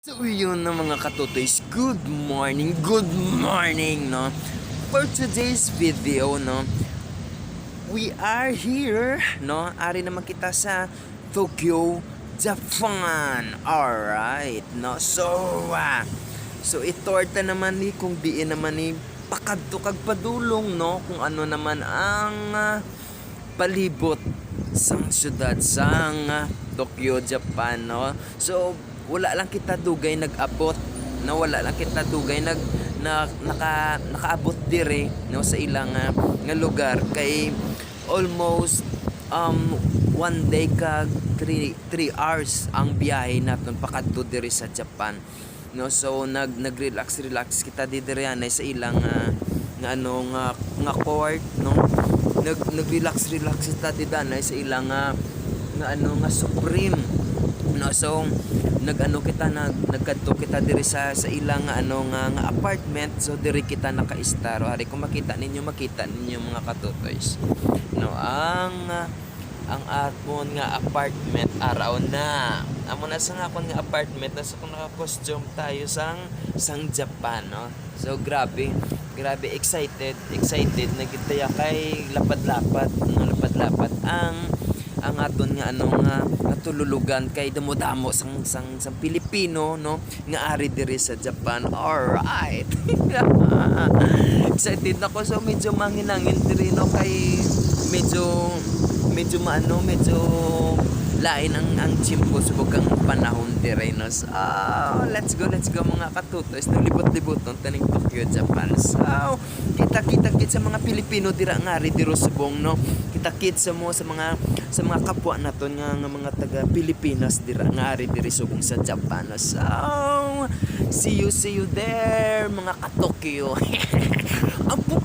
So yun na mga katutoys, good morning, no? For today's video, no, we are here, no? Ari naman kita sa Tokyo, Japan. Alright, no? So itorta naman ni kung diin naman ni pakadto kag padulong, no? Kung ano naman ang palibot sang syudad sang Tokyo, Japan, no? So wala lang kita dugay nag-abot, no, wala lang kita dugay nakaabot dire, no, sa ilang nga lugar kay almost 1 day kag 3 hours ang biyahe naton pakadto dire sa Japan, no. So nag-relax kita dire anay sa ilang nga court, no. Nag-relax kita dire anay sa ilang nga Supreme, no. So nagkadto kita diri sa ilang nga apartment. So diri kita naka-istaro. Ari kung makita ninyo mga katutoys, no, ang aton nga apartment araw na amo na sa akon nga apartment na sa kung naka-costume tayo sang Japan, no. So grabe excited nagitaya kay lapad-lapad ang aton nga natululugan kay damo-damo sang Pilipino, no, nga ari diri sa Japan. Alright. Excited ako, so medyo manginangin diri, no, kay medyo lain ang gym ko subog ang panahon dire, no. So let's go mga katutoys, no, libot-liboton taning Tokyo, Japan. So kita sa mga Pilipino dira nga ari diro subong, no. Kita sa mga kapwa naton nga mga taga Pilipinas dira nga ari diri subong sa Japan. So see you there mga katokyo. Apo